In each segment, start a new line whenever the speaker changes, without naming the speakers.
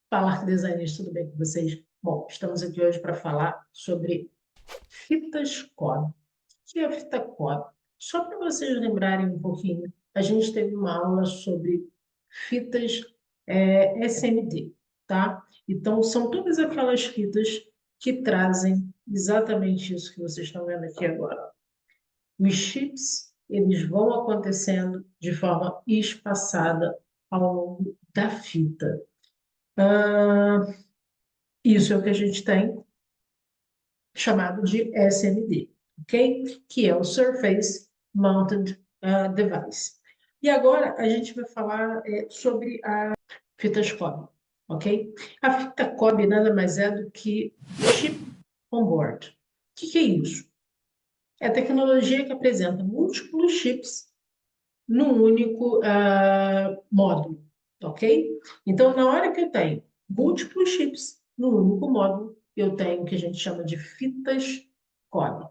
Fala, artesãos, tudo bem com vocês? Bom, estamos aqui hoje para falar sobre fitas cobre. O que é fita cobre? Só para vocês lembrarem um pouquinho, a gente teve uma aula sobre fitas SMD, tá? Então, são todas aquelas fitas que trazem exatamente isso que vocês estão vendo aqui agora. Os chips, eles vão acontecendo de forma espaçada ao longo da fita. Isso é o que a gente tem chamado de SMD, ok? Que é o Surface Mounted Device. E agora a gente vai falar sobre a fita cobre, ok? A fita cobre nada mais é do que chip on board. O que é isso? É a tecnologia que apresenta múltiplos chips num único módulo, ok? Então, na hora que eu tenho múltiplos chips num único módulo, eu tenho o que a gente chama de fitas cobre.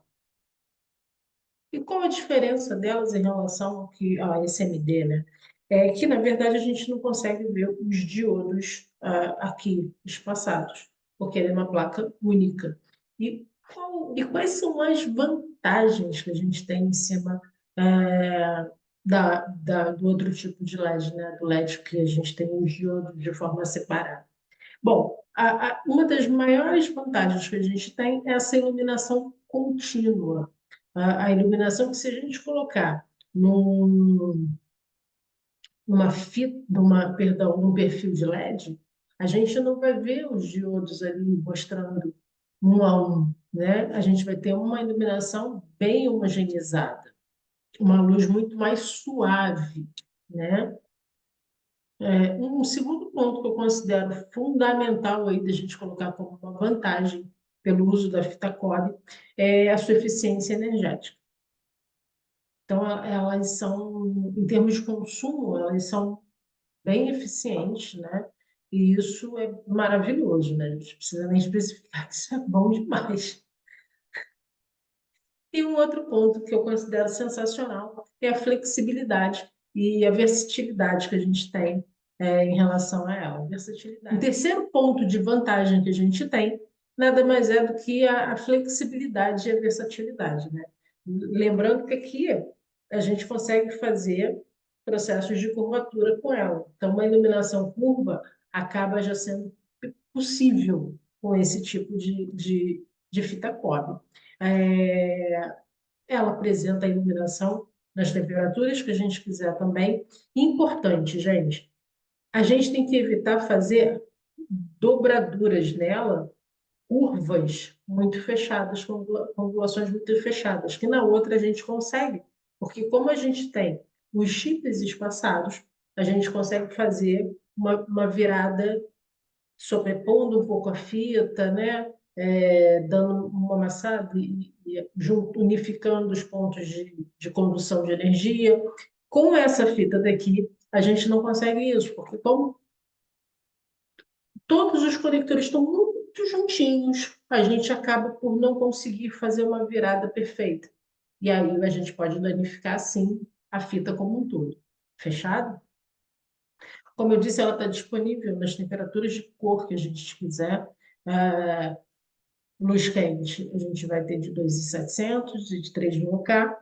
E qual a diferença delas em relação ao que a SMD, né? É que, na verdade, a gente não consegue ver os diodos aqui espaçados, porque ele é uma placa única. E quais são as vantagens que a gente tem em cima do outro tipo de LED, né? Do LED que a gente tem os diodos de forma separada? Bom, uma das maiores vantagens que a gente tem é essa iluminação contínua. A iluminação que, se a gente colocar num, num perfil de LED, a gente não vai ver os diodos ali mostrando um a um, né? A gente vai ter uma iluminação bem homogeneizada, uma luz muito mais suave, né? Um segundo ponto que eu considero fundamental aí da gente colocar como uma vantagem pelo uso da fita cobre é a sua eficiência energética. Então, elas são, em termos de consumo, elas são bem eficientes, né? E isso é maravilhoso, né? A gente não precisa nem especificar que isso é bom demais. E um outro ponto que eu considero sensacional é a flexibilidade e a versatilidade que a gente tem em relação a ela. Versatilidade. O terceiro ponto de vantagem que a gente tem nada mais é do que a flexibilidade e a versatilidade, né? Lembrando que aqui a gente consegue fazer processos de curvatura com ela. Então, uma iluminação curva acaba já sendo possível com esse tipo de fita cobre. É, ela apresenta a iluminação nas temperaturas que a gente quiser também. Importante, gente, a gente tem que evitar fazer dobraduras nela, curvas muito fechadas, com angulações muito fechadas, que na outra a gente consegue, porque como a gente tem os chips espaçados, a gente consegue fazer uma virada sobrepondo um pouco a fita, né? Dando uma amassada unificando os pontos de condução de energia. Com essa fita daqui, a gente não consegue isso, porque como todos os conectores estão muito juntinhos, a gente acaba por não conseguir fazer uma virada perfeita. E aí a gente pode danificar, sim, a fita como um todo. Fechado? Como eu disse, ela está disponível nas temperaturas de cor que a gente quiser. Ah, luz quente, a gente vai ter de 2.700 e de 3.000 K.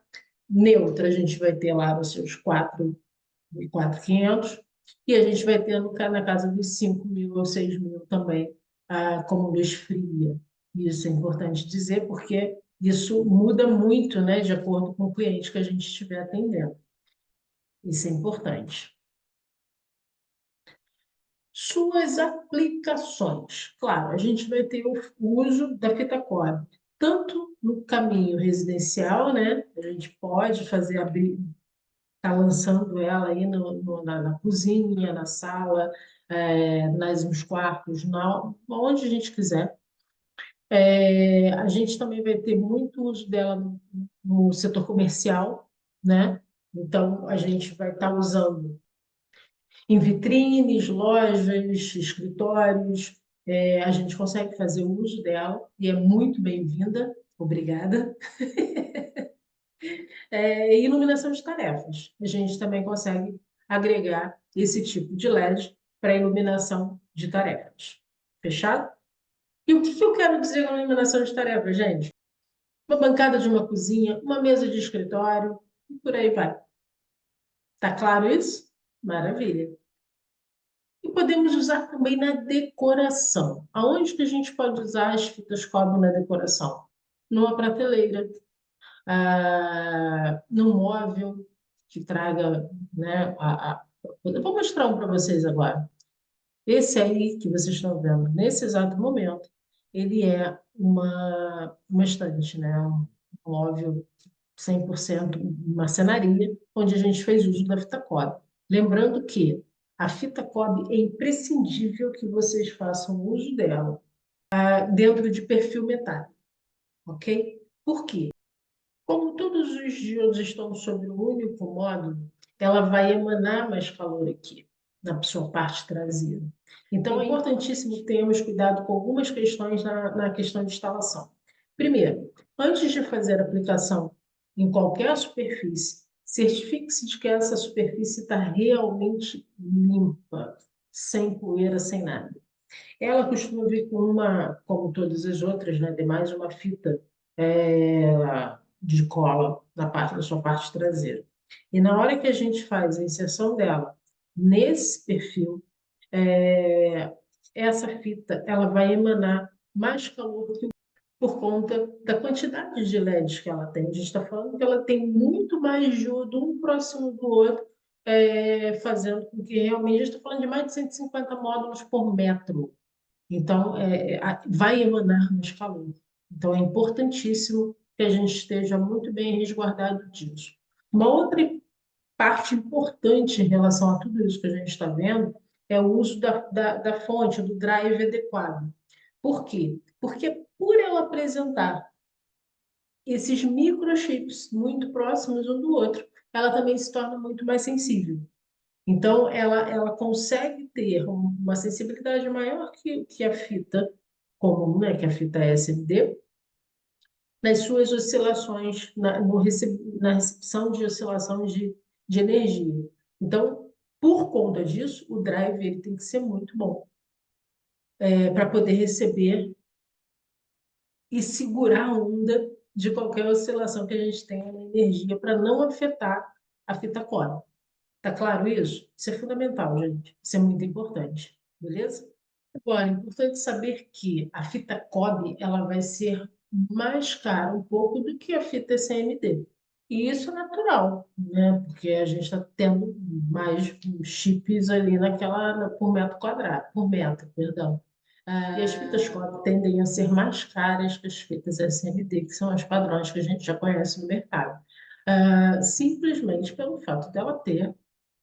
Neutra, a gente vai ter lá os seus 4.500. E a gente vai ter na casa dos 5.000 ou 6.000 também, como luz fria. Isso é importante dizer, porque isso muda muito, né, de acordo com o cliente que a gente estiver atendendo. Isso é importante. Suas aplicações. Claro, a gente vai ter o uso da fita cobre, tanto no caminho residencial, né? A gente pode fazer abrir, tá lançando ela aí na cozinha, na sala, nos quartos, onde a gente quiser. A gente também vai ter muito uso dela no setor comercial, né? Então, a gente vai estar usando em vitrines, lojas, escritórios, a gente consegue fazer uso dela e é muito bem-vinda, obrigada. E iluminação de tarefas. A gente também consegue agregar esse tipo de LED para iluminação de tarefas. Fechado? E o que eu quero dizer com eliminação de tarefas, gente? Uma bancada de uma cozinha, uma mesa de escritório, e por aí vai. Tá claro isso? Maravilha. E podemos usar também na decoração. Aonde que a gente pode usar as fitas cobre na decoração? Numa prateleira, num móvel que traga, né, eu vou mostrar um para vocês agora. Esse aí que vocês estão vendo, nesse exato momento, ele é uma estante, né? Um móvel 100% marcenaria, onde a gente fez uso da fita cobre. Lembrando que a fita cobre é imprescindível que vocês façam uso dela dentro de perfil metálico, ok? Por quê? Como todos os diodos estão sobre um único módulo, ela vai emanar mais calor aqui, na sua parte traseira. Então, é importantíssimo termos cuidado com algumas questões na questão de instalação. Primeiro, antes de fazer a aplicação em qualquer superfície, certifique-se de que essa superfície está realmente limpa, sem poeira, sem nada. Ela costuma vir com como todas as outras, né, de mais uma fita de cola da sua parte traseira. E na hora que a gente faz a inserção dela nesse perfil, essa fita ela vai emanar mais calor por conta da quantidade de LEDs que ela tem. A gente está falando que ela tem muito mais diodo um próximo do outro, fazendo com que realmente a gente está falando de mais de 150 módulos por metro. Então, vai emanar mais calor. Então, é importantíssimo que a gente esteja muito bem resguardado disso. Uma outra parte importante em relação a tudo isso que a gente está vendo é o uso da fonte, do drive adequado. Por quê? Porque por ela apresentar esses microchips muito próximos um do outro, ela também se torna muito mais sensível. Então, ela consegue ter uma sensibilidade maior que a fita comum, né, que a fita SMD, nas suas oscilações, na recepção de oscilações de energia. Então, por conta disso, o drive ele tem que ser muito bom para poder receber e segurar a onda de qualquer oscilação que a gente tenha na energia para não afetar a fita cobre. Tá claro isso? Isso é fundamental, gente. Isso é muito importante, beleza? Agora, é importante saber que a fita cobre ela vai ser mais cara um pouco do que a fita CMD. E isso é natural, né? Porque a gente está tendo mais chips ali por metro quadrado, por metro, perdão. E as fitas cobre tendem a ser mais caras que as fitas SMD, que são as padrões que a gente já conhece no mercado. Simplesmente pelo fato dela ter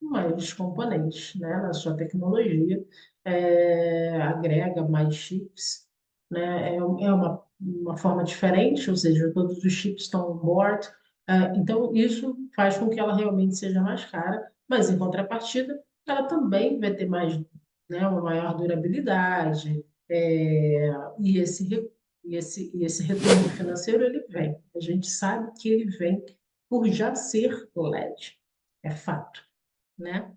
mais componentes, né, na sua tecnologia, agrega mais chips, né, é uma forma diferente, ou seja, todos os chips estão on board, então isso faz com que ela realmente seja mais cara, mas em contrapartida, ela também vai ter mais, né, uma maior durabilidade, e esse retorno financeiro ele vem. A gente sabe que ele vem por já ser LED, é fato, né?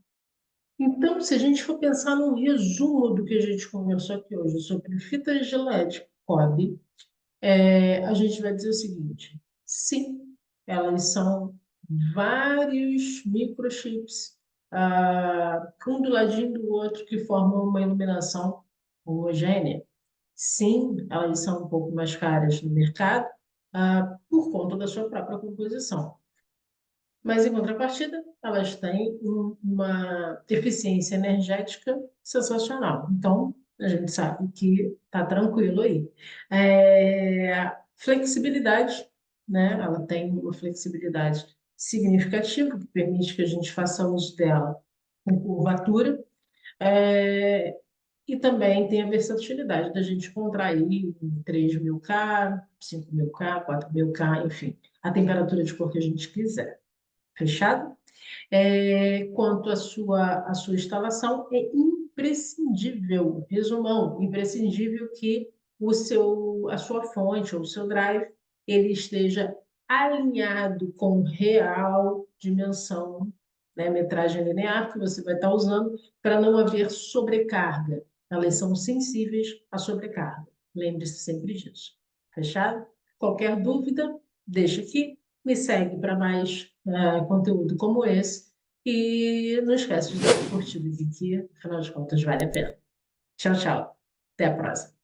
Então, se a gente for pensar num resumo do que a gente conversou aqui hoje sobre fitas de LED cobre, a gente vai dizer o seguinte: sim, elas são vários microchips, um do ladinho do outro, que formam uma iluminação homogênea. Sim, elas são um pouco mais caras no mercado, por conta da sua própria composição. Mas, em contrapartida, elas têm uma eficiência energética sensacional. Então, a gente sabe que está tranquilo aí. Flexibilidade, né? Ela tem uma flexibilidade significativa, que permite que a gente faça uso dela com curvatura. E também tem a versatilidade da gente encontrar aí em 3000K, 5000K, 4000K, enfim, a temperatura de cor que a gente quiser. Fechado? Quanto à sua instalação, é imprescindível, resumão, imprescindível que a sua fonte ou o seu drive ele esteja alinhado com real dimensão, né, metragem linear que você vai estar usando para não haver sobrecarga. elas são sensíveis à sobrecarga. Lembre-se sempre disso. Fechado? Qualquer dúvida, deixa aqui, me segue para mais conteúdo como esse e não esquece de dar uma curtida aqui, que afinal de contas vale a pena. Tchau, tchau. Até a próxima.